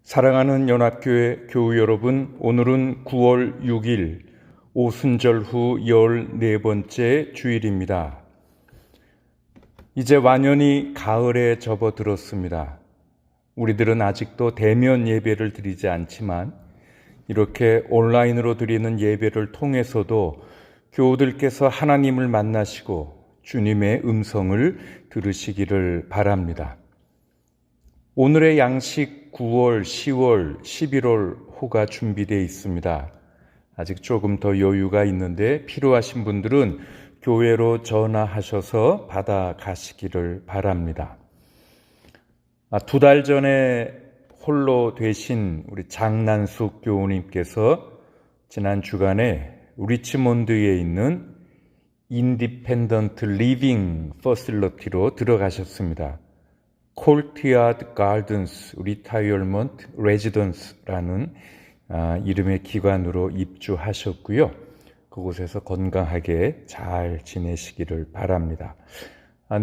사랑하는 연합교회 교우 여러분, 오늘은 9월 6일 오순절 후 14번째 주일입니다. 이제 완연히 가을에 접어들었습니다. 우리들은 아직도 대면 예배를 드리지 않지만 이렇게 온라인으로 드리는 예배를 통해서도 교우들께서 하나님을 만나시고 주님의 음성을 들으시기를 바랍니다. 오늘의 양식 9월, 10월, 11월 호가 준비되어 있습니다. 아직 조금 더 여유가 있는데 필요하신 분들은 교회로 전화하셔서 받아가시기를 바랍니다. 2달 전에 홀로 되신 우리 장난숙 교우님께서 지난 주간에 리치몬드에 있는 인디펜던트 리빙 퍼실리티로 들어가셨습니다. 콜티아드 가든스 리타이어먼트 레지던스라는 이름의 기관으로 입주하셨고요. 그곳에서 건강하게 잘 지내시기를 바랍니다.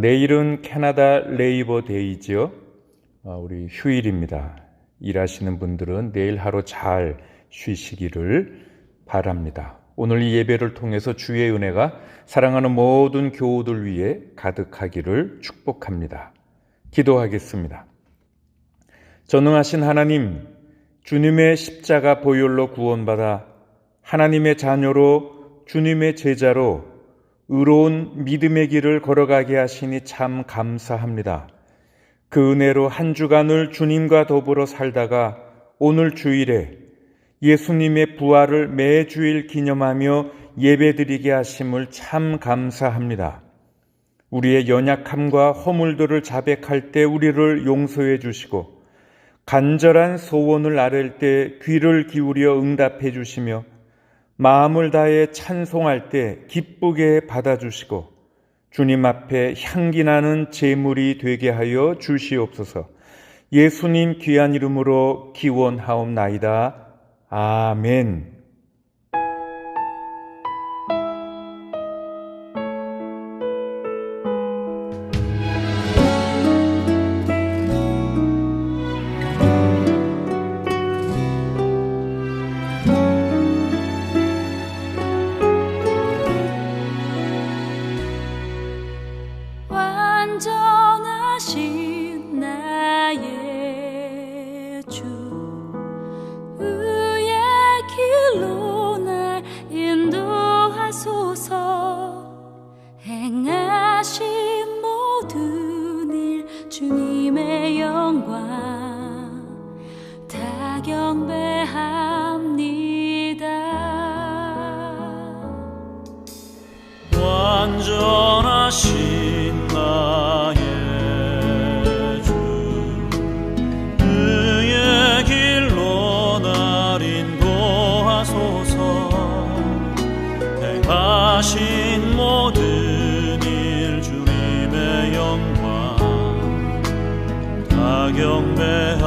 내일은 캐나다 레이버 데이죠. 우리 휴일입니다. 일하시는 분들은 내일 하루 잘 쉬시기를 바랍니다. 오늘 이 예배를 통해서 주의 은혜가 사랑하는 모든 교우들 위해 가득하기를 축복합니다. 기도하겠습니다. 전능하신 하나님, 주님의 십자가 보혈로 구원받아 하나님의 자녀로 주님의 제자로 의로운 믿음의 길을 걸어가게 하시니 참 감사합니다. 그 은혜로 한 주간을 주님과 더불어 살다가 오늘 주일에 예수님의 부활을 매주일 기념하며 예배드리게 하심을 참 감사합니다. 우리의 연약함과 허물들을 자백할 때 우리를 용서해 주시고 간절한 소원을 아랠 때 귀를 기울여 응답해 주시며 마음을 다해 찬송할 때 기쁘게 받아주시고 주님 앞에 향기나는 제물이 되게 하여 주시옵소서. 예수님 귀한 이름으로 기원하옵나이다. 아멘. 완전하신 나의 주, 의의 길로 날 인도하소서. 행하신 모든 일 주님의 영광 다 경배합니다. 완전하신 나의 주, 의의 길로 날 인도하소서. 행하신 모든 일 주님의 영광 다 경배합니다.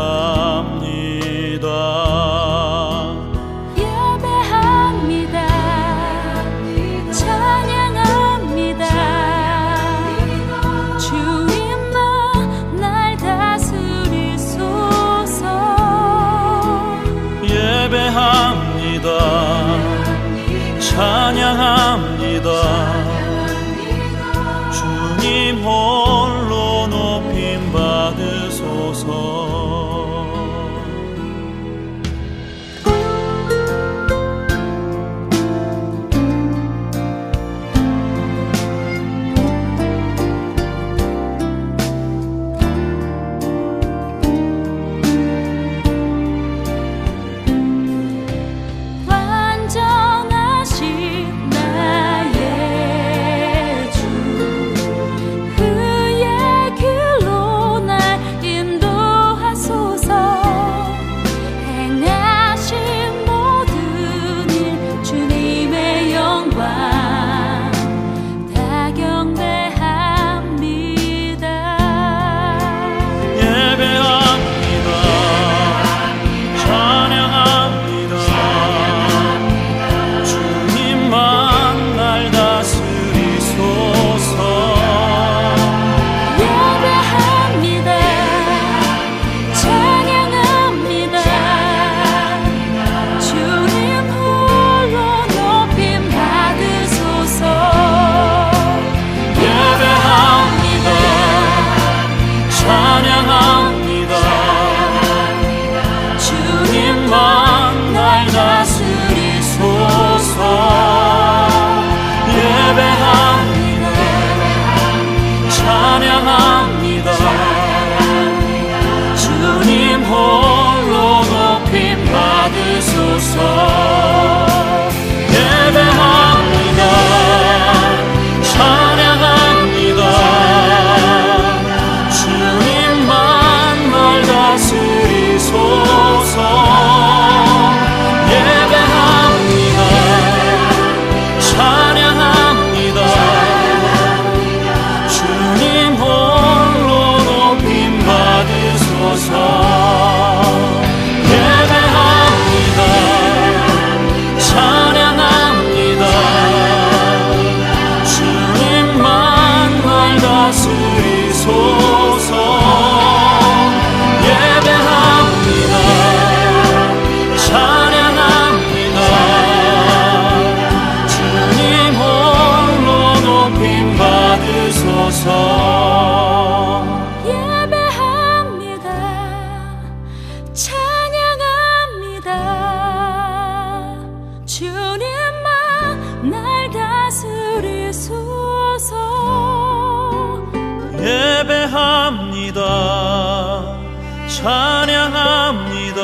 찬양합니다.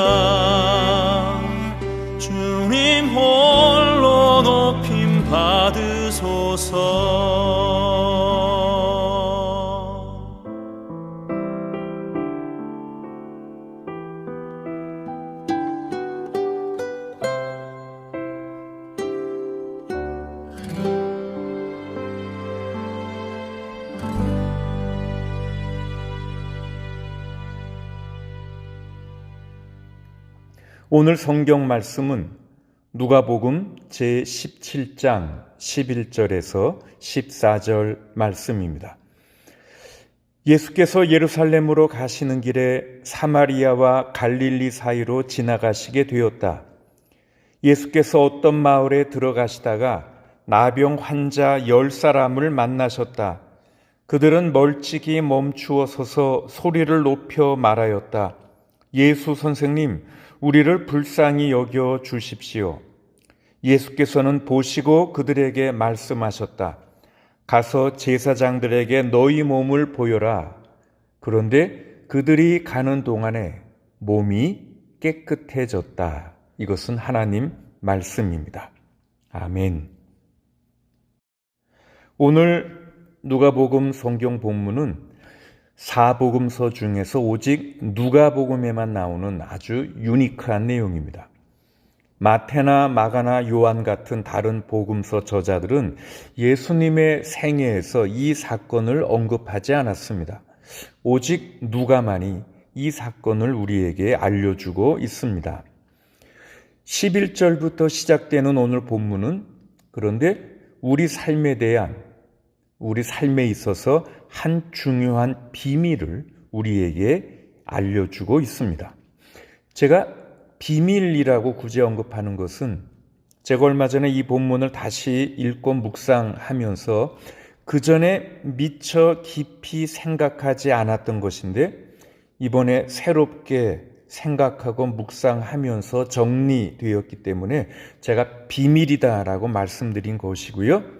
주님 홀로 높임 받으소서. 오늘 성경 말씀은 누가복음 제17장 11절에서 14절 말씀입니다. 예수께서 예루살렘으로 가시는 길에 사마리아와 갈릴리 사이로 지나가시게 되었다. 예수께서 어떤 마을에 들어가시다가 나병 환자 10사람을 만나셨다. 그들은 멀찍이 멈추어 서서 소리를 높여 말하였다. 예수 선생님, 우리를 불쌍히 여겨 주십시오. 예수께서는 보시고 그들에게 말씀하셨다. 가서 제사장들에게 너희 몸을 보여라. 그런데 그들이 가는 동안에 몸이 깨끗해졌다. 이것은 하나님 말씀입니다. 아멘. 오늘 누가복음 성경 본문은 사복음서 중에서 오직 누가복음에만 나오는 아주 유니크한 내용입니다. 마태나 마가나 요한 같은 다른 복음서 저자들은 예수님의 생애에서 이 사건을 언급하지 않았습니다. 오직 누가만이 이 사건을 우리에게 알려주고 있습니다. 11절부터 시작되는 오늘 본문은 그런데 우리 삶에 있어서 한 중요한 비밀을 우리에게 알려주고 있습니다. 제가 비밀이라고 굳이 언급하는 것은 제가 얼마 전에 이 본문을 다시 읽고 묵상하면서 그 전에 미처 깊이 생각하지 않았던 것인데 이번에 새롭게 생각하고 묵상하면서 정리되었기 때문에 제가 비밀이다라고 말씀드린 것이고요.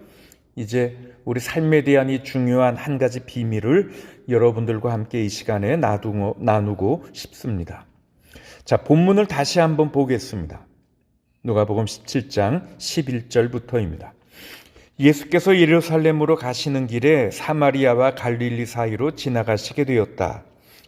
이제 우리 삶에 대한 이 중요한 한 가지 비밀을 여러분들과 함께 이 시간에 나누고 싶습니다. 자, 본문을 다시 한번 보겠습니다. 누가복음 17장 11절부터입니다. 예수께서 예루살렘으로 가시는 길에 사마리아와 갈릴리 사이로 지나가시게 되었다.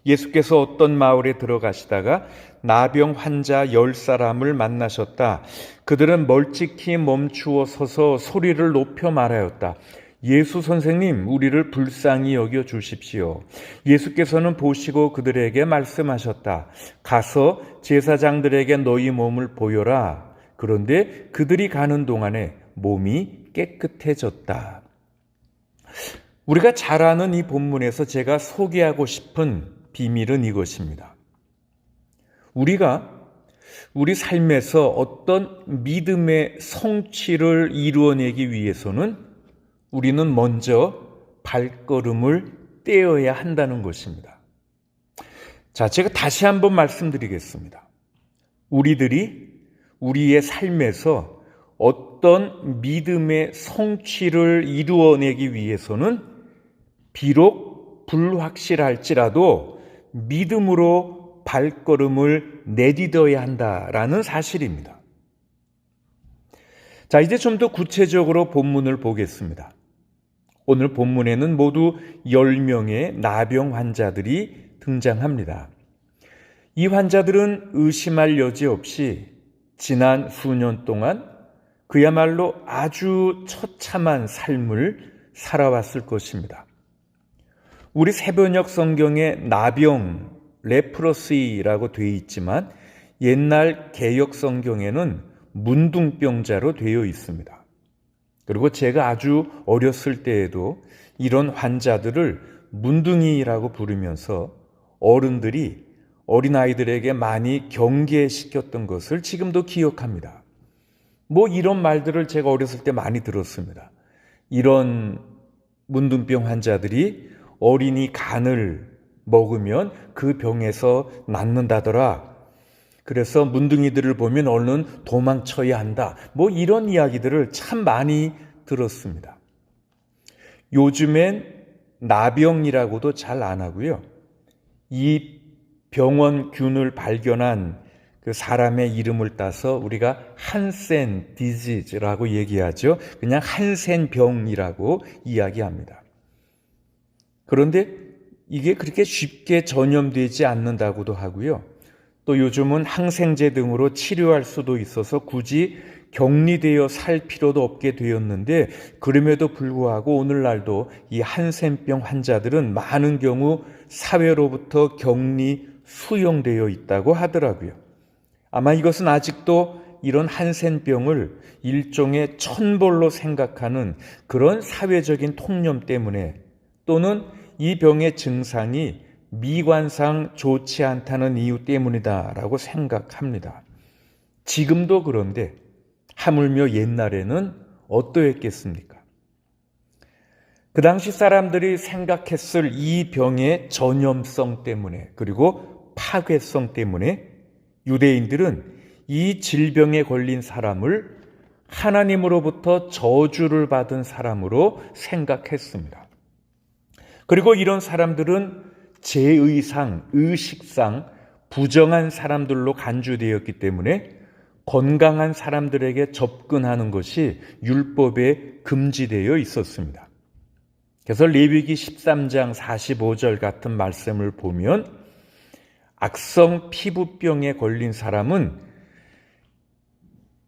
예수께서 어떤 마을에 들어가시다가 나병 환자 10사람을 만나셨다. 그들은 멀찍이 멈추어 서서 소리를 높여 말하였다. 예수 선생님, 우리를 불쌍히 여겨 주십시오. 예수께서는 보시고 그들에게 말씀하셨다. 가서 제사장들에게 너희 몸을 보여라. 그런데 그들이 가는 동안에 몸이 깨끗해졌다. 우리가 잘 아는 이 본문에서 제가 소개하고 싶은 비밀은 이것입니다. 우리가 우리 삶에서 어떤 믿음의 성취를 이루어내기 위해서는 우리는 먼저 발걸음을 떼어야 한다는 것입니다. 자, 제가 다시 한번 말씀드리겠습니다. 우리들이 우리의 삶에서 어떤 믿음의 성취를 이루어내기 위해서는 비록 불확실할지라도 믿음으로 발걸음을 내딛어야 한다라는 사실입니다. 자, 이제 좀 더 구체적으로 본문을 보겠습니다. 오늘 본문에는 모두 10명의 나병 환자들이 등장합니다. 이 환자들은 의심할 여지 없이 지난 수년 동안 그야말로 아주 처참한 삶을 살아왔을 것입니다. 우리 새번역 성경에 나병, 레프러시라고 되어 있지만 옛날 개역 성경에는 문둥병자로 되어 있습니다. 그리고 제가 아주 어렸을 때에도 이런 환자들을 문둥이라고 부르면서 어른들이 어린아이들에게 많이 경계시켰던 것을 지금도 기억합니다. 이런 말들을 제가 어렸을 때 많이 들었습니다. 이런 문둥병 환자들이 어린이 간을 먹으면 그 병에서 낫는다더라. 그래서 문둥이들을 보면 얼른 도망쳐야 한다. 이런 이야기들을 참 많이 들었습니다. 요즘엔 나병이라고도 잘 안 하고요. 이 병원균을 발견한 그 사람의 이름을 따서 우리가 한센 디지즈라고 얘기하죠. 그냥 한센병이라고 이야기합니다. 그런데 이게 그렇게 쉽게 전염되지 않는다고도 하고요. 또 요즘은 항생제 등으로 치료할 수도 있어서 굳이 격리되어 살 필요도 없게 되었는데, 그럼에도 불구하고 오늘날도 이 한센병 환자들은 많은 경우 사회로부터 격리 수용되어 있다고 하더라고요. 아마 이것은 아직도 이런 한센병을 일종의 천벌로 생각하는 그런 사회적인 통념 때문에, 또는 이 병의 증상이 미관상 좋지 않다는 이유 때문이다라고 생각합니다. 지금도 그런데 하물며 옛날에는 어떠했겠습니까? 그 당시 사람들이 생각했을 이 병의 전염성 때문에, 그리고 파괴성 때문에 유대인들은 이 질병에 걸린 사람을 하나님으로부터 저주를 받은 사람으로 생각했습니다. 그리고 이런 사람들은 제의상, 의식상 부정한 사람들로 간주되었기 때문에 건강한 사람들에게 접근하는 것이 율법에 금지되어 있었습니다. 그래서 레위기 13장 45절 같은 말씀을 보면, 악성 피부병에 걸린 사람은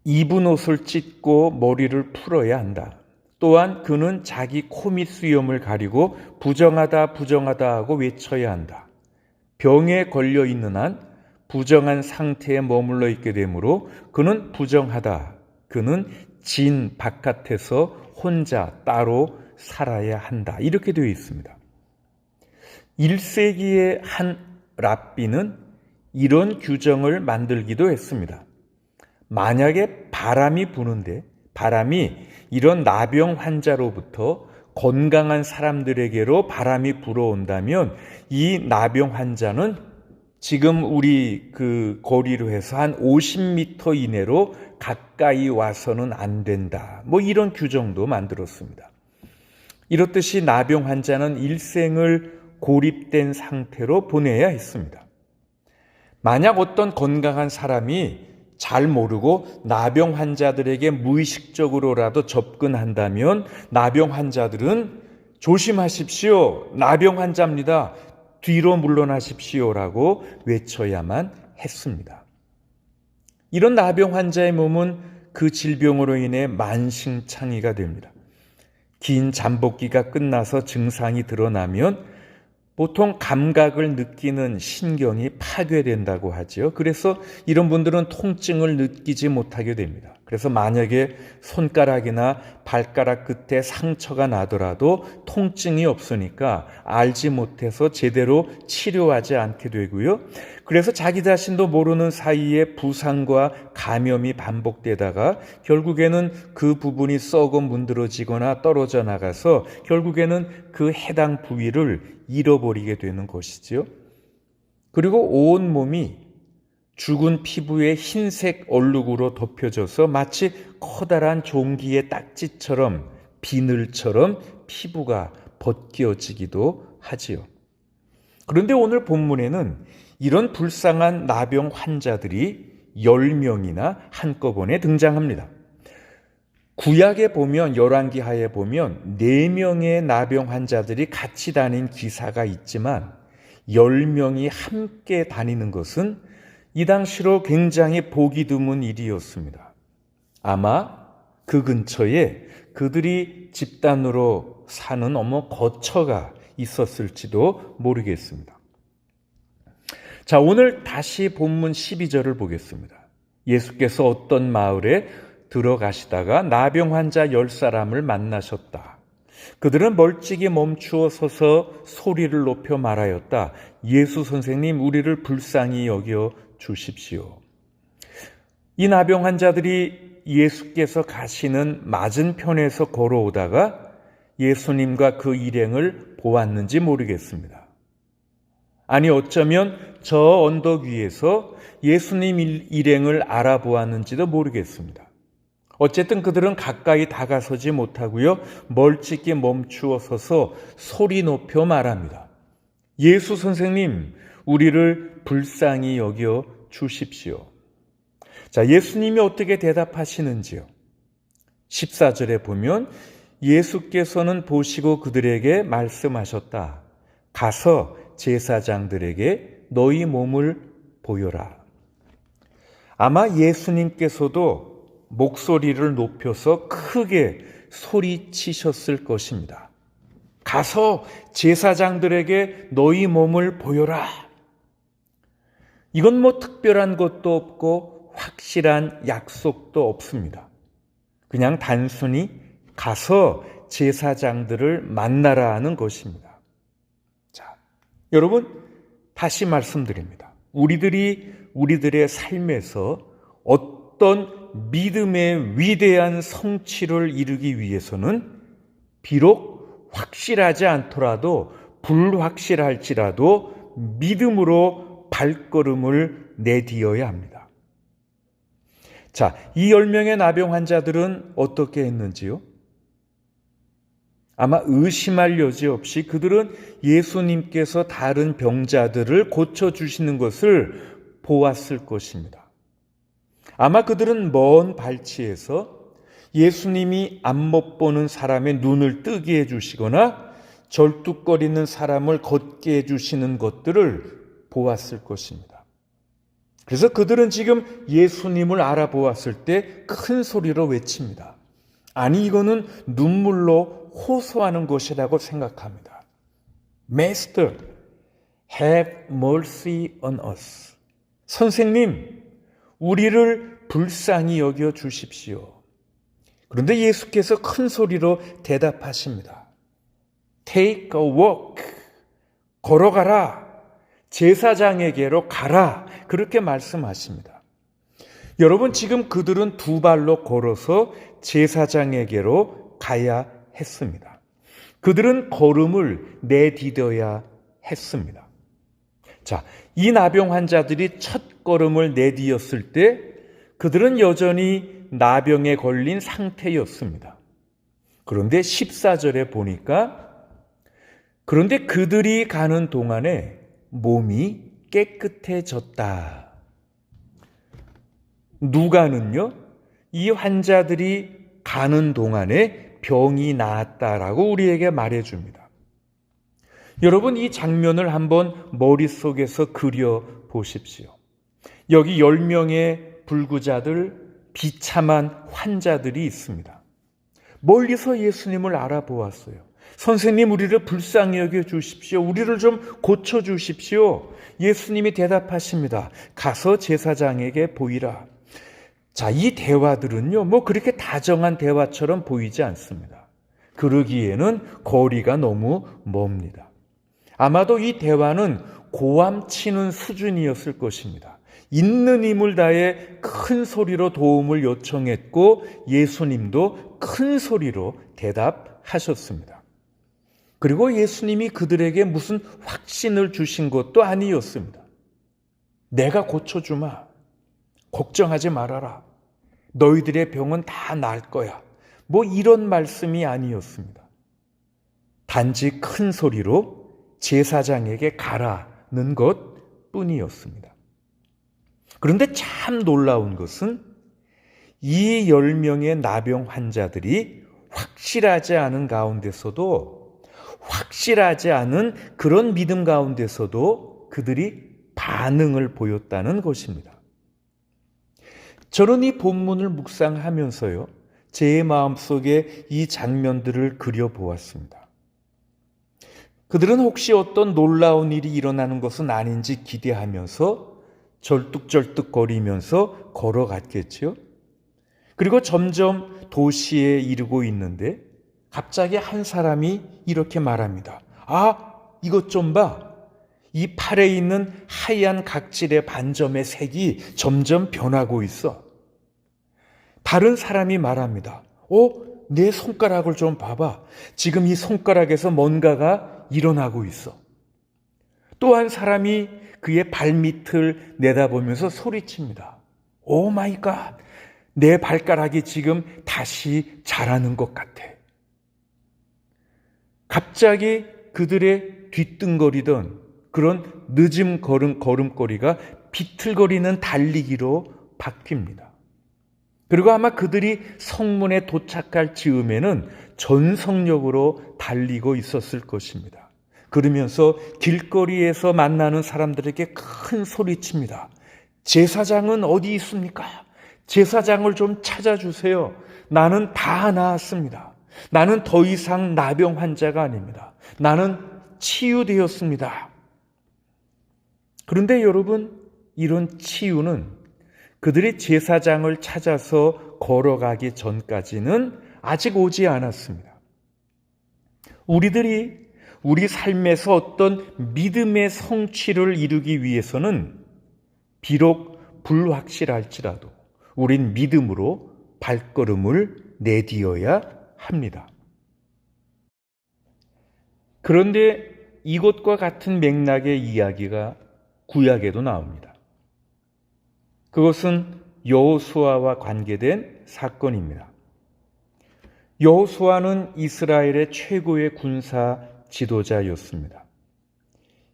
입은 옷을 찢고 머리를 풀어야 한다. 또한 그는 자기 코 밑 수염을 가리고 부정하다 부정하다 하고 외쳐야 한다. 병에 걸려 있는 한 부정한 상태에 머물러 있게 되므로 그는 부정하다. 그는 진 바깥에서 혼자 따로 살아야 한다. 이렇게 되어 있습니다. 1세기의 한 랍비는 이런 규정을 만들기도 했습니다. 만약에 바람이 부는데 바람이 이런 나병 환자로부터 건강한 사람들에게로 바람이 불어온다면 이 나병 환자는 지금 우리 그 거리로 해서 한 50m 이내로 가까이 와서는 안 된다. 뭐 이런 규정도 만들었습니다. 이렇듯이 나병 환자는 일생을 고립된 상태로 보내야 했습니다. 만약 어떤 건강한 사람이 잘 모르고 나병 환자들에게 무의식적으로라도 접근한다면 나병 환자들은 조심하십시오. 나병 환자입니다. 뒤로 물러나십시오라고 외쳐야만 했습니다. 이런 나병 환자의 몸은 그 질병으로 인해 만신창이가 됩니다. 긴 잠복기가 끝나서 증상이 드러나면 보통 감각을 느끼는 신경이 파괴된다고 하죠. 그래서 이런 분들은 통증을 느끼지 못하게 됩니다. 그래서 만약에 손가락이나 발가락 끝에 상처가 나더라도 통증이 없으니까 알지 못해서 제대로 치료하지 않게 되고요. 그래서 자기 자신도 모르는 사이에 부상과 감염이 반복되다가 결국에는 그 부분이 썩어 문드러지거나 떨어져 나가서 결국에는 그 해당 부위를 잃어버리게 되는 것이지요. 그리고 온 몸이 죽은 피부의 흰색 얼룩으로 덮여져서 마치 커다란 종기의 딱지처럼 비늘처럼 피부가 벗겨지기도 하지요. 그런데 오늘 본문에는 이런 불쌍한 나병 환자들이 10명이나 한꺼번에 등장합니다. 구약에 보면, 열왕기하에 보면 4명의 나병 환자들이 같이 다닌 기사가 있지만 10명이 함께 다니는 것은 이 당시로 굉장히 보기 드문 일이었습니다. 아마 그 근처에 그들이 집단으로 사는 거처가 있었을지도 모르겠습니다. 자, 오늘 다시 본문 12절을 보겠습니다. 예수께서 어떤 마을에 들어가시다가 나병 환자 10사람을 만나셨다. 그들은 멀찍이 멈추어 서서 소리를 높여 말하였다. 예수 선생님, 우리를 불쌍히 여겨 주십시오. 이 나병 환자들이 예수께서 가시는 맞은편에서 걸어오다가 예수님과 그 일행을 보았는지 모르겠습니다. 아니, 어쩌면 저 언덕 위에서 예수님 일행을 알아보았는지도 모르겠습니다. 어쨌든 그들은 가까이 다가서지 못하고요, 멀찍이 멈추어 서서 소리 높여 말합니다. 예수 선생님, 우리를 불쌍히 여겨 주십시오. 자, 예수님이 어떻게 대답하시는지요? 14절에 보면 예수께서는 보시고 그들에게 말씀하셨다. 가서 제사장들에게 너희 몸을 보여라. 아마 예수님께서도 목소리를 높여서 크게 소리치셨을 것입니다. 가서 제사장들에게 너희 몸을 보여라. 이건 뭐 특별한 것도 없고 확실한 약속도 없습니다. 그냥 단순히 가서 제사장들을 만나라 하는 것입니다. 자, 여러분, 다시 말씀드립니다. 우리들의 삶에서 어떤 믿음의 위대한 성취를 이루기 위해서는 비록 확실하지 않더라도 불확실할지라도 믿음으로 발걸음을 내디뎌야 합니다. 자, 이 10명의 나병 환자들은 어떻게 했는지요? 아마 의심할 여지 없이 그들은 예수님께서 다른 병자들을 고쳐주시는 것을 보았을 것입니다. 아마 그들은 먼 발치에서 예수님이 안 못 보는 사람의 눈을 뜨게 해주시거나 절뚝거리는 사람을 걷게 해주시는 것들을 보았을 것입니다. 그래서 그들은 지금 예수님을 알아보았을 때 큰 소리로 외칩니다. 아니, 이거는 눈물로 호소하는 것이라고 생각합니다. Master, have mercy on us. 선생님, 우리를 불쌍히 여겨 주십시오. 그런데 예수께서 큰 소리로 대답하십니다. Take a walk. 걸어가라. 제사장에게로 가라. 그렇게 말씀하십니다. 여러분, 지금 그들은 두 발로 걸어서 제사장에게로 가야 했습니다. 그들은 걸음을 내디뎌야 했습니다. 자, 이 나병 환자들이 첫 걸음을 내디뎠을 때 그들은 여전히 나병에 걸린 상태였습니다. 그런데 14절에 보니까 그런데 그들이 가는 동안에 몸이 깨끗해졌다. 누가는요, 이 환자들이 가는 동안에 병이 나았다라고 우리에게 말해줍니다. 여러분, 이 장면을 한번 머릿속에서 그려 보십시오. 여기 10명의 불구자들, 비참한 환자들이 있습니다. 멀리서 예수님을 알아보았어요. 선생님, 우리를 불쌍히 여겨 주십시오. 우리를 좀 고쳐 주십시오. 예수님이 대답하십니다. 가서 제사장에게 보이라. 자, 이 대화들은요, 뭐 그렇게 다정한 대화처럼 보이지 않습니다. 그러기에는 거리가 너무 멉니다. 아마도 이 대화는 고함치는 수준이었을 것입니다. 있는 힘을 다해 큰 소리로 도움을 요청했고 예수님도 큰 소리로 대답하셨습니다. 그리고 예수님이 그들에게 무슨 확신을 주신 것도 아니었습니다. 내가 고쳐주마. 걱정하지 말아라. 너희들의 병은 다 나을 거야. 뭐 이런 말씀이 아니었습니다. 단지 큰 소리로 제사장에게 가라는 것 뿐이었습니다. 그런데 참 놀라운 것은 이 10명의 나병 환자들이 확실하지 않은 가운데서도, 확실하지 않은 그런 믿음 가운데서도 그들이 반응을 보였다는 것입니다. 저는 이 본문을 묵상하면서요, 제 마음속에 이 장면들을 그려보았습니다. 그들은 혹시 어떤 놀라운 일이 일어나는 것은 아닌지 기대하면서 절뚝절뚝거리면서 걸어갔겠죠. 그리고 점점 도시에 이르고 있는데 갑자기 한 사람이 이렇게 말합니다. 아, 이것 좀 봐. 이 팔에 있는 하얀 각질의 반점의 색이 점점 변하고 있어. 다른 사람이 말합니다. 내 손가락을 좀 봐봐. 지금 이 손가락에서 뭔가가 일어나고 있어. 또 한 사람이 그의 발밑을 내다보면서 소리칩니다. 오 마이 갓, 내 발가락이 지금 다시 자라는 것 같아. 갑자기 그들의 뒤뚱거리던 그런 늦은 걸음걸이가 비틀거리는 달리기로 바뀝니다. 그리고 아마 그들이 성문에 도착할 즈음에는 전속력으로 달리고 있었을 것입니다. 그러면서 길거리에서 만나는 사람들에게 큰 소리칩니다. 제사장은 어디 있습니까? 제사장을 좀 찾아주세요. 나는 다 나았습니다. 나는 더 이상 나병 환자가 아닙니다. 나는 치유되었습니다. 그런데 여러분, 이런 치유는 그들이 제사장을 찾아서 걸어가기 전까지는 아직 오지 않았습니다. 우리들이 우리 삶에서 어떤 믿음의 성취를 이루기 위해서는 비록 불확실할지라도 우린 믿음으로 발걸음을 내디뎌야 합니다. 그런데 이것과 같은 맥락의 이야기가 구약에도 나옵니다. 그것은 여호수아와 관계된 사건입니다. 여호수아는 이스라엘의 최고의 군사 지도자였습니다.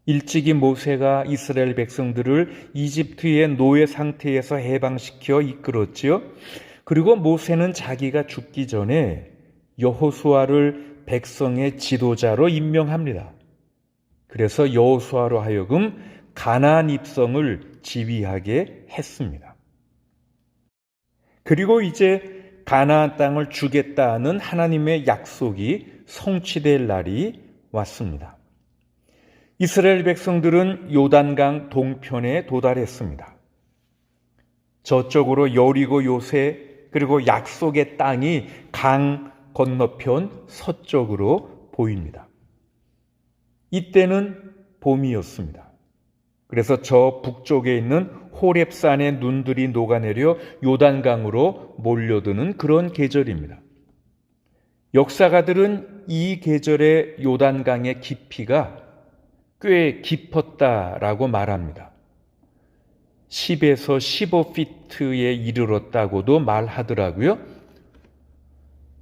일찍이 모세가 이스라엘 백성들을 이집트의 노예 상태에서 해방시켜 이끌었지요. 그리고 모세는 자기가 죽기 전에 여호수아를 백성의 지도자로 임명합니다. 그래서 여호수아로 하여금 가나안 입성을 지휘하게 했습니다. 그리고 이제 가나안 땅을 주겠다는 하나님의 약속이 성취될 날이 왔습니다. 이스라엘 백성들은 요단강 동편에 도달했습니다. 저쪽으로 여리고 요새 그리고 약속의 땅이 강 건너편 서쪽으로 보입니다. 이때는 봄이었습니다. 그래서 저 북쪽에 있는 호렙산의 눈들이 녹아내려 요단강으로 몰려드는 그런 계절입니다. 역사가들은 이 계절의 요단강의 깊이가 꽤 깊었다라고 말합니다. 10에서 15피트에 이르렀다고도 말하더라고요.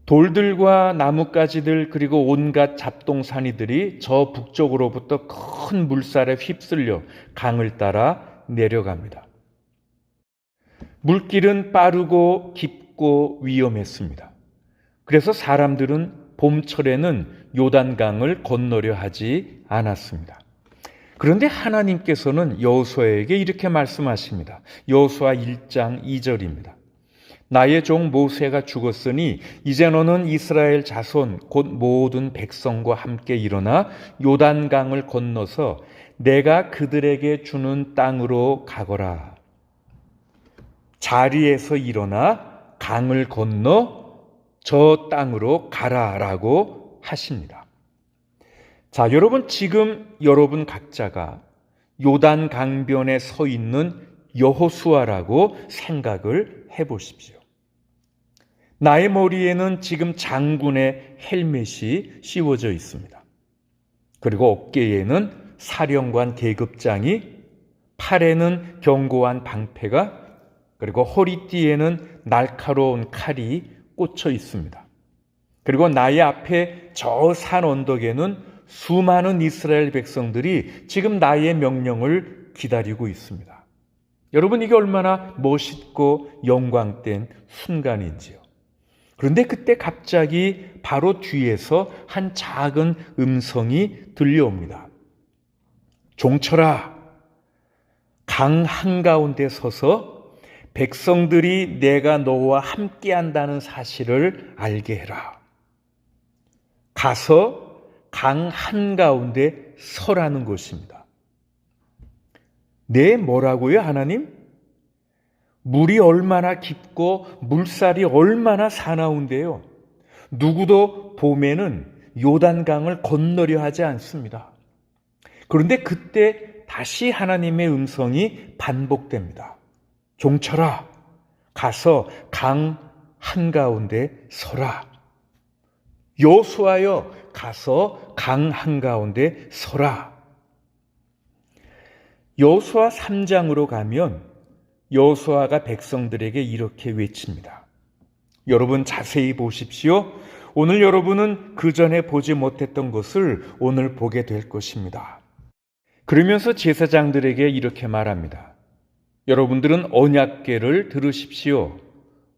돌들과 나뭇가지들 그리고 온갖 잡동사니들이 저 북쪽으로부터 큰 물살에 휩쓸려 강을 따라 내려갑니다. 물길은 빠르고 깊고 위험했습니다. 그래서 사람들은 봄철에는 요단강을 건너려 하지 않았습니다. 그런데 하나님께서는 여호수아에게 이렇게 말씀하십니다. 여호수아 1장 2절입니다. 나의 종 모세가 죽었으니 이제 너는 이스라엘 자손 곧 모든 백성과 함께 일어나 요단강을 건너서 내가 그들에게 주는 땅으로 가거라. 자리에서 일어나 강을 건너 저 땅으로 가라라고 하십니다. 자, 여러분, 지금 여러분 각자가 요단 강변에 서 있는 여호수아라고 생각을 해보십시오. 나의 머리에는 지금 장군의 헬멧이 씌워져 있습니다. 그리고 어깨에는 사령관 계급장이, 팔에는 견고한 방패가, 그리고 허리띠에는 날카로운 칼이 꽂혀 있습니다. 그리고 나의 앞에 저 산 언덕에는 수많은 이스라엘 백성들이 지금 나의 명령을 기다리고 있습니다. 여러분, 이게 얼마나 멋있고 영광된 순간인지요. 그런데 그때 갑자기 바로 뒤에서 한 작은 음성이 들려옵니다. 종철아, 강 한가운데 서서 백성들이 내가 너와 함께 한다는 사실을 알게 해라. 가서 강 한가운데 서라는 것입니다. 네, 뭐라고요, 하나님? 물이 얼마나 깊고 물살이 얼마나 사나운데요. 누구도 봄에는 요단강을 건너려 하지 않습니다. 그런데 그때 다시 하나님의 음성이 반복됩니다. 종철아, 가서 강 한가운데 서라. 여호수아여, 가서 강 한가운데 서라. 여호수아 3장으로 가면 여호수아가 백성들에게 이렇게 외칩니다. 여러분 자세히 보십시오. 오늘 여러분은 그 전에 보지 못했던 것을 오늘 보게 될 것입니다. 그러면서 제사장들에게 이렇게 말합니다. 여러분들은 언약궤를 들으십시오.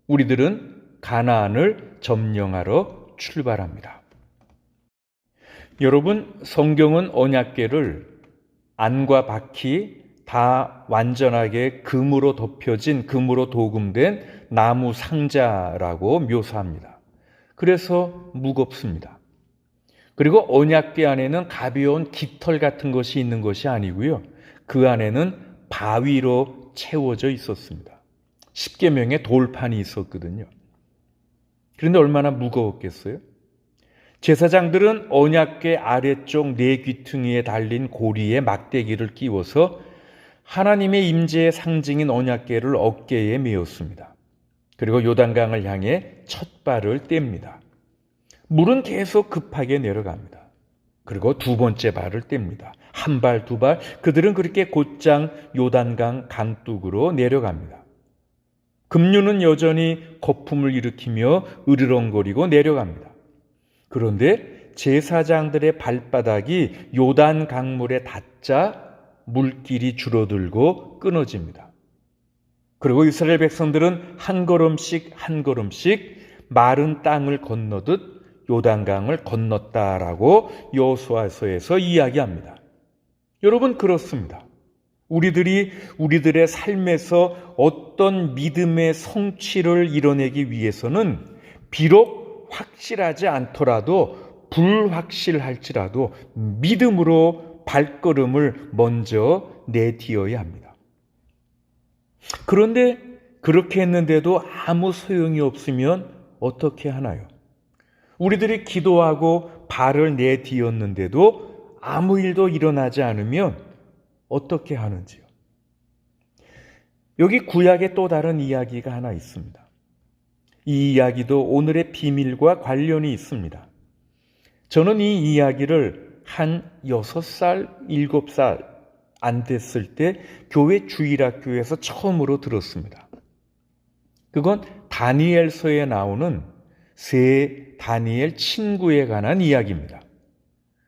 우리들은 가나안을 점령하러 출발합니다. 여러분, 성경은 언약궤를 안과 바퀴 다 완전하게 금으로 덮여진, 금으로 도금된 나무 상자라고 묘사합니다. 그래서 무겁습니다. 그리고 언약궤 안에는 가벼운 깃털 같은 것이 있는 것이 아니고요. 그 안에는 바위로 채워져 있었습니다. 십계명의 돌판이 있었거든요. 그런데 얼마나 무거웠겠어요? 제사장들은 언약궤 아래쪽 네 귀퉁이에 달린 고리에 막대기를 끼워서 하나님의 임재의 상징인 언약궤를 어깨에 메었습니다. 그리고 요단강을 향해 첫 발을 뗍니다. 물은 계속 급하게 내려갑니다. 그리고 두 번째 발을 뗍니다. 한 발, 두 발, 그들은 그렇게 곧장 요단강 강둑으로 내려갑니다. 급류는 여전히 거품을 일으키며 으르렁거리고 내려갑니다. 그런데 제사장들의 발바닥이 요단 강물에 닿자 물길이 줄어들고 끊어집니다. 그리고 이스라엘 백성들은 한 걸음씩 한 걸음씩 마른 땅을 건너듯 요단강을 건넜다라고 여호수아서에서 이야기합니다. 여러분, 그렇습니다. 우리들의 삶에서 어떤 믿음의 성취를 이뤄내기 위해서는 비록 확실하지 않더라도 불확실할지라도 믿음으로 발걸음을 먼저 내디뎌야 합니다. 그런데 그렇게 했는데도 아무 소용이 없으면 어떻게 하나요? 우리들이 기도하고 발을 내디뎠는데도 아무 일도 일어나지 않으면 어떻게 하는지요? 여기 구약에 또 다른 이야기가 하나 있습니다. 이 이야기도 오늘의 비밀과 관련이 있습니다. 저는 이 이야기를 한 6살, 7살 안 됐을 때 교회 주일학교에서 처음으로 들었습니다. 그건 다니엘서에 나오는 세 다니엘 친구에 관한 이야기입니다.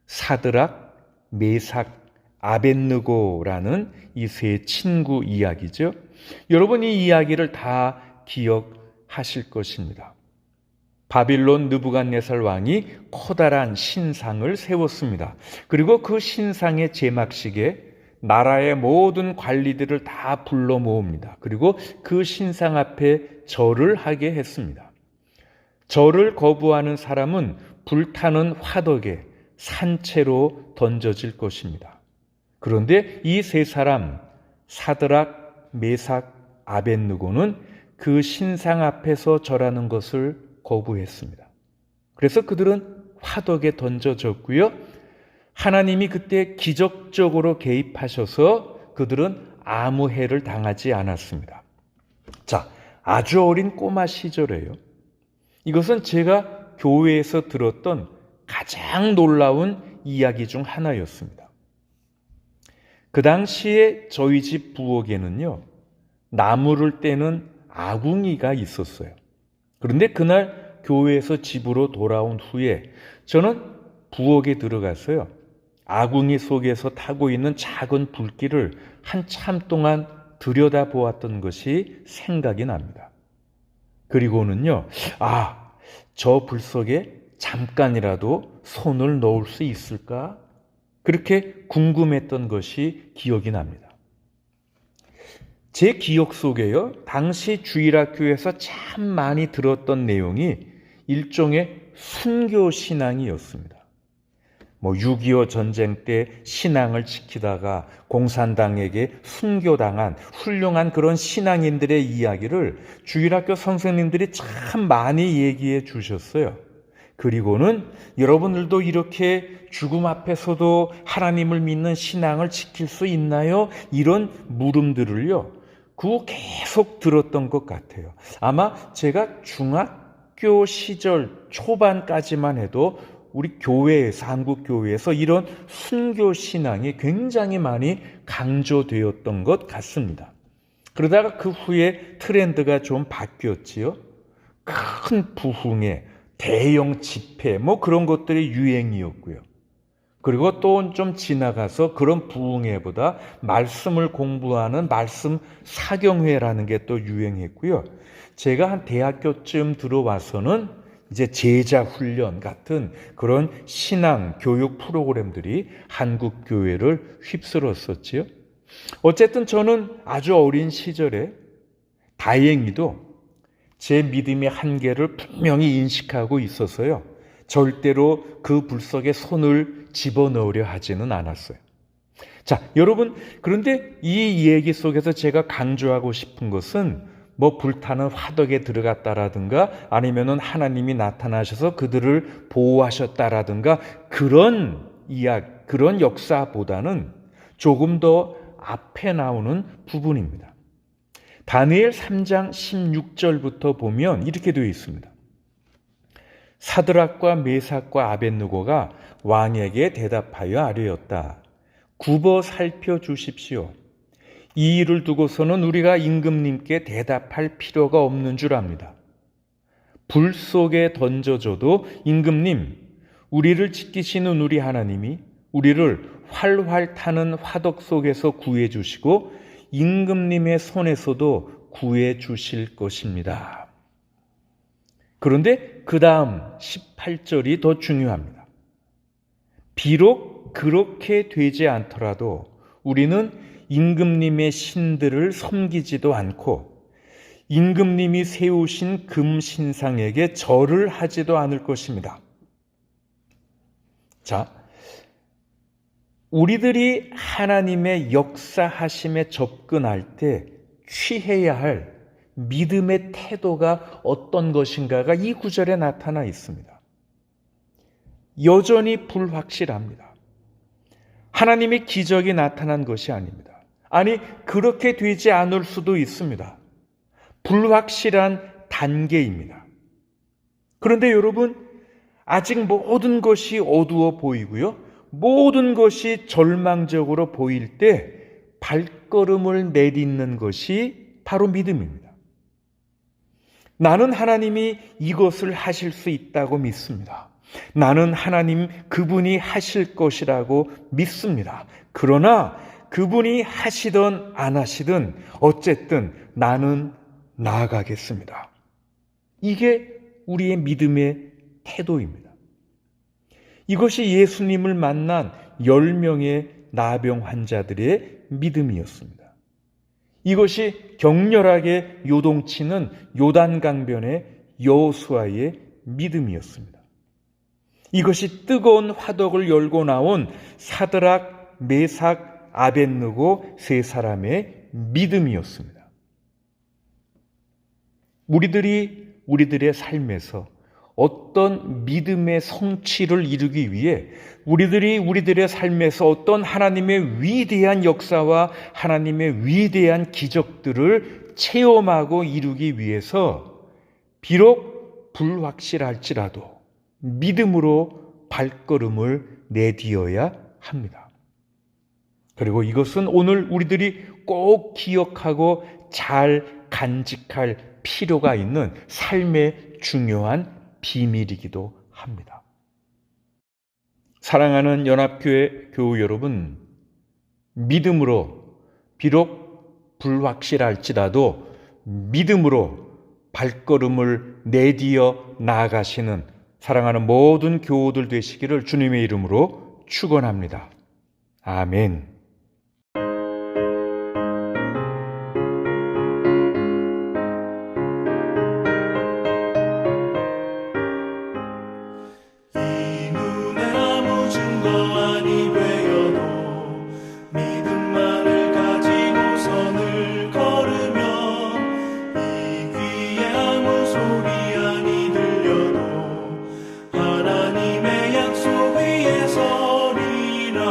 사드락, 메삭, 아벳느고라는 이 세 친구 이야기죠. 여러분, 이 이야기를 다 기억하실 것입니다. 바빌론 느부갓네살 왕이 커다란 신상을 세웠습니다. 그리고 그 신상의 제막식에 나라의 모든 관리들을 다 불러 모읍니다. 그리고 그 신상 앞에 절을 하게 했습니다. 절을 거부하는 사람은 불타는 화덕에 산채로 던져질 것입니다. 그런데 이 세 사람, 사드락, 메삭, 아벳느고는 그 신상 앞에서 절하는 것을 거부했습니다. 그래서 그들은 화덕에 던져졌고요. 하나님이 그때 기적적으로 개입하셔서 그들은 아무 해를 당하지 않았습니다. 자, 아주 어린 꼬마 시절에요. 이것은 제가 교회에서 들었던 가장 놀라운 이야기 중 하나였습니다. 그 당시에 저희 집 부엌에는요, 나무를 떼는 아궁이가 있었어요. 그런데 그날 교회에서 집으로 돌아온 후에 저는 부엌에 들어가서요, 아궁이 속에서 타고 있는 작은 불길을 한참 동안 들여다보았던 것이 생각이 납니다. 그리고는요, 저 불 속에 잠깐이라도 손을 넣을 수 있을까? 그렇게 궁금했던 것이 기억이 납니다. 제 기억 속에요, 당시 주일학교에서 참 많이 들었던 내용이 일종의 순교신앙이었습니다. 6.25 전쟁 때 신앙을 지키다가 공산당에게 순교당한 훌륭한 그런 신앙인들의 이야기를 주일학교 선생님들이 참 많이 얘기해 주셨어요. 그리고는 여러분들도 이렇게 죽음 앞에서도 하나님을 믿는 신앙을 지킬 수 있나요? 이런 물음들을요, 그거 계속 들었던 것 같아요. 아마 제가 중학교 시절 초반까지만 해도 우리 교회에서, 한국 교회에서 이런 순교 신앙이 굉장히 많이 강조되었던 것 같습니다. 그러다가 그 후에 트렌드가 좀 바뀌었지요. 큰 부흥회, 대형 집회, 그런 것들이 유행이었고요. 그리고 또 좀 지나가서 그런 부흥회보다 말씀을 공부하는 말씀 사경회라는 게 또 유행했고요. 제가 한 대학교쯤 들어와서는 이제 제자 훈련 같은 그런 신앙 교육 프로그램들이 한국 교회를 휩쓸었었지요. 어쨌든 저는 아주 어린 시절에 다행히도 제 믿음의 한계를 분명히 인식하고 있어서요. 절대로 그 불 속에 손을 집어넣으려 하지는 않았어요. 자, 여러분, 그런데 이 얘기 속에서 제가 강조하고 싶은 것은 뭐 불타는 화덕에 들어갔다라든가 아니면은 하나님이 나타나셔서 그들을 보호하셨다라든가 그런 그런 역사보다는 조금 더 앞에 나오는 부분입니다. 다니엘 3장 16절부터 보면 이렇게 되어 있습니다. 사드락과 메삭과 아벳느고가 왕에게 대답하여 아뢰었다. 굽어 살펴주십시오. 이 일을 두고서는 우리가 임금님께 대답할 필요가 없는 줄 압니다. 불 속에 던져줘도 임금님, 우리를 지키시는 우리 하나님이 우리를 활활 타는 화덕 속에서 구해 주시고 임금님의 손에서도 구해 주실 것입니다. 그런데 그 다음 18절이 더 중요합니다. 비록 그렇게 되지 않더라도 우리는 임금님의 신들을 섬기지도 않고 임금님이 세우신 금신상에게 절을 하지도 않을 것입니다. 자, 우리들이 하나님의 역사하심에 접근할 때 취해야 할 믿음의 태도가 어떤 것인가가 이 구절에 나타나 있습니다. 여전히 불확실합니다. 하나님의 기적이 나타난 것이 아닙니다. 아니, 그렇게 되지 않을 수도 있습니다. 불확실한 단계입니다. 그런데 여러분, 아직 모든 것이 어두워 보이고요. 모든 것이 절망적으로 보일 때 발걸음을 내딛는 것이 바로 믿음입니다. 나는 하나님이 이것을 하실 수 있다고 믿습니다. 나는 하나님 그분이 하실 것이라고 믿습니다. 그러나 그분이 하시든 안 하시든 어쨌든 나는 나아가겠습니다. 이게 우리의 믿음의 태도입니다. 이것이 예수님을 만난 10명의 나병 환자들의 믿음이었습니다. 이것이 격렬하게 요동치는 요단강변의 여호수아의 믿음이었습니다. 이것이 뜨거운 화덕을 열고 나온 사드락, 메삭, 아벳느고 세 사람의 믿음이었습니다. 우리들의 삶에서 어떤 믿음의 성취를 이루기 위해 우리들의 삶에서 어떤 하나님의 위대한 역사와 하나님의 위대한 기적들을 체험하고 이루기 위해서 비록 불확실할지라도 믿음으로 발걸음을 내디뎌야 합니다. 그리고 이것은 오늘 우리들이 꼭 기억하고 잘 간직할 필요가 있는 삶의 중요한 비밀이기도 합니다. 사랑하는 연합교회 교우 여러분, 믿음으로 비록 불확실할지라도 믿음으로 발걸음을 내디어 나아가시는 사랑하는 모든 교우들 되시기를 주님의 이름으로 축원합니다. 아멘. 하나님의 약속 위에 서리라.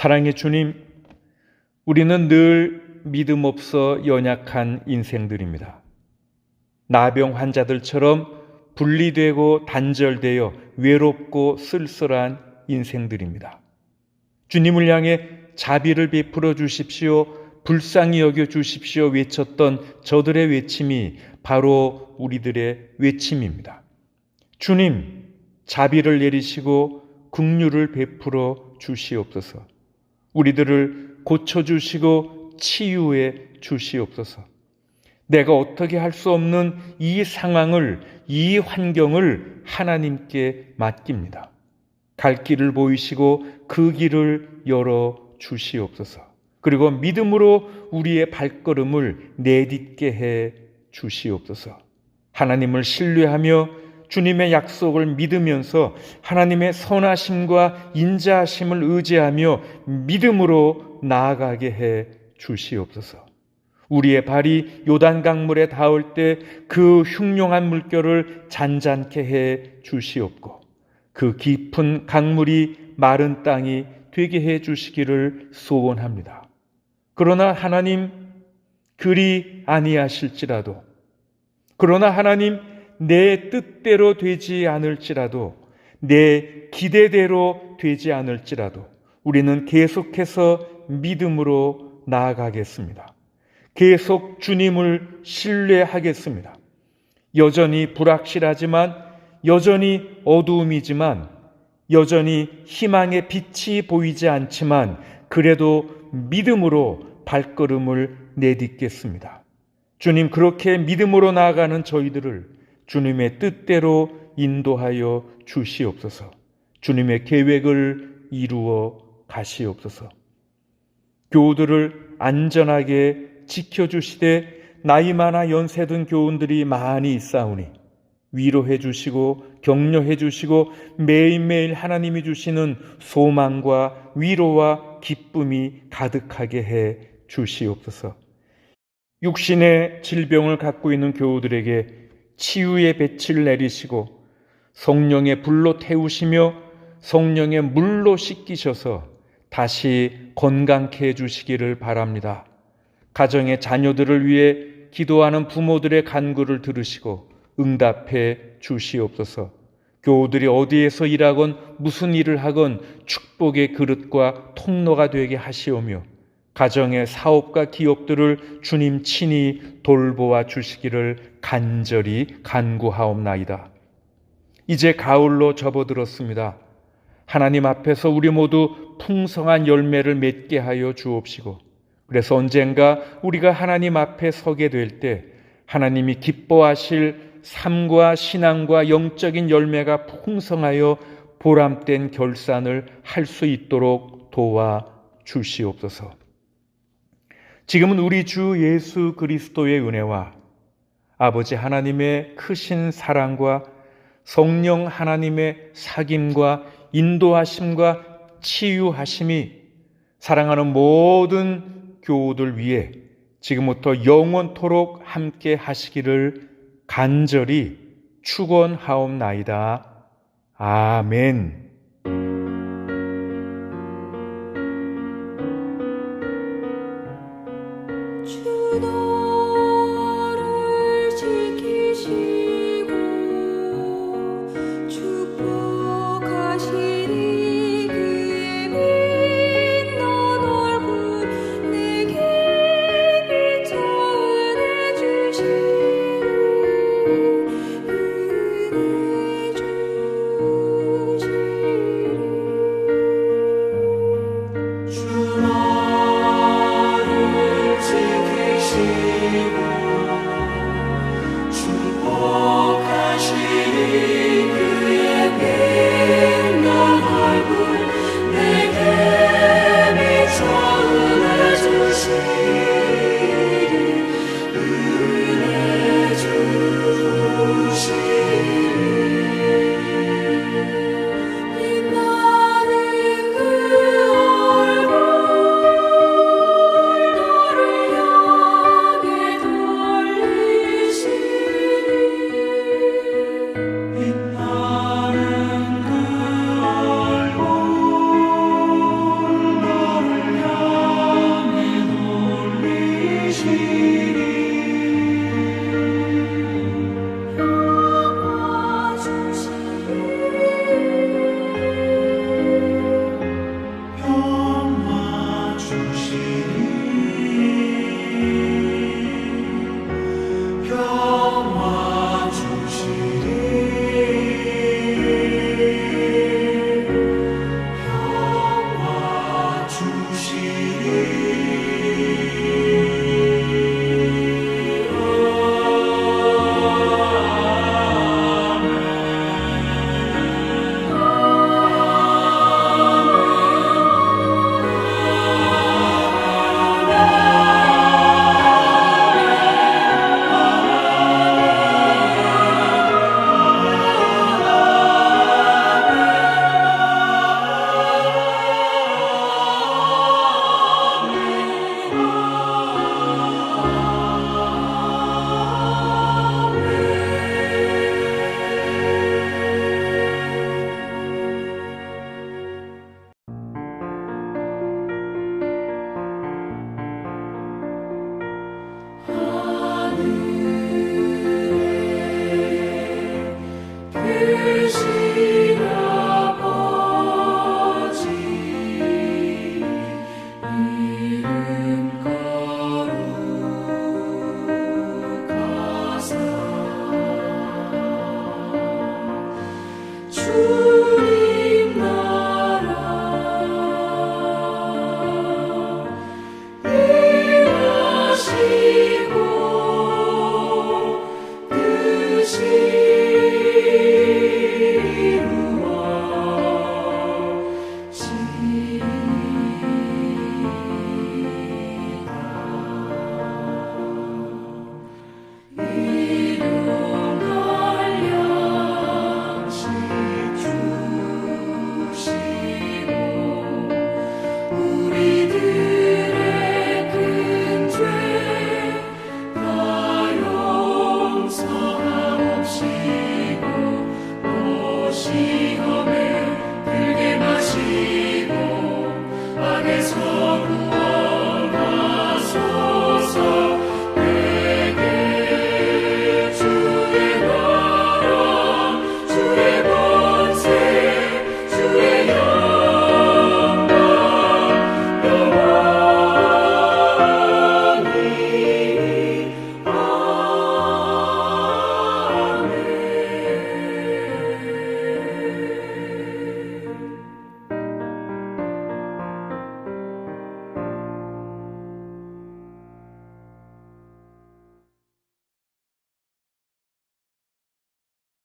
사랑의 주님, 우리는 늘 믿음 없어 연약한 인생들입니다. 나병 환자들처럼 분리되고 단절되어 외롭고 쓸쓸한 인생들입니다. 주님을 향해 자비를 베풀어 주십시오, 불쌍히 여겨 주십시오 외쳤던 저들의 외침이 바로 우리들의 외침입니다. 주님, 자비를 내리시고 긍휼을 베풀어 주시옵소서. 우리들을 고쳐주시고 치유해 주시옵소서. 내가 어떻게 할 수 없는 이 상황을, 이 환경을 하나님께 맡깁니다. 갈 길을 보이시고 그 길을 열어 주시옵소서. 그리고 믿음으로 우리의 발걸음을 내딛게 해 주시옵소서. 하나님을 신뢰하며 주님의 약속을 믿으면서 하나님의 선하심과 인자하심을 의지하며 믿음으로 나아가게 해 주시옵소서. 우리의 발이 요단 강물에 닿을 때 그 흉룡한 물결을 잔잔케 해 주시옵고 그 깊은 강물이 마른 땅이 되게 해 주시기를 소원합니다. 그러나 하나님, 그리 아니하실지라도, 그러나 하나님, 내 뜻대로 되지 않을지라도, 내 기대대로 되지 않을지라도 우리는 계속해서 믿음으로 나아가겠습니다. 계속 주님을 신뢰하겠습니다. 여전히 불확실하지만, 여전히 어두움이지만, 여전히 희망의 빛이 보이지 않지만 그래도 믿음으로 발걸음을 내딛겠습니다. 주님, 그렇게 믿음으로 나아가는 저희들을 주님의 뜻대로 인도하여 주시옵소서. 주님의 계획을 이루어 가시옵소서. 교우들을 안전하게 지켜주시되 나이 많아 연세 든 교우들이 많이 있사오니 위로해 주시고 격려해 주시고 매일매일 하나님이 주시는 소망과 위로와 기쁨이 가득하게 해 주시옵소서. 육신의 질병을 갖고 있는 교우들에게 치유의 빛을 내리시고 성령의 불로 태우시며 성령의 물로 씻기셔서 다시 건강케 해주시기를 바랍니다. 가정의 자녀들을 위해 기도하는 부모들의 간구를 들으시고 응답해 주시옵소서. 교우들이 어디에서 일하건 무슨 일을 하건 축복의 그릇과 통로가 되게 하시오며 가정의 사업과 기업들을 주님 친히 돌보아 주시기를 간절히 간구하옵나이다. 이제 가을로 접어들었습니다. 하나님 앞에서 우리 모두 풍성한 열매를 맺게 하여 주옵시고, 그래서 언젠가 우리가 하나님 앞에 서게 될 때 하나님이 기뻐하실 삶과 신앙과 영적인 열매가 풍성하여 보람된 결산을 할 수 있도록 도와 주시옵소서. 지금은 우리 주 예수 그리스도의 은혜와 아버지 하나님의 크신 사랑과 성령 하나님의 사귐과 인도하심과 치유하심이 사랑하는 모든 교우들 위해 지금부터 영원토록 함께 하시기를 간절히 축원하옵나이다. 아멘. 주 너를 지키시고 축복하시리. 그의 빛난 얼굴 내게 비춰내 주시리. 은혜 주시리. 주시고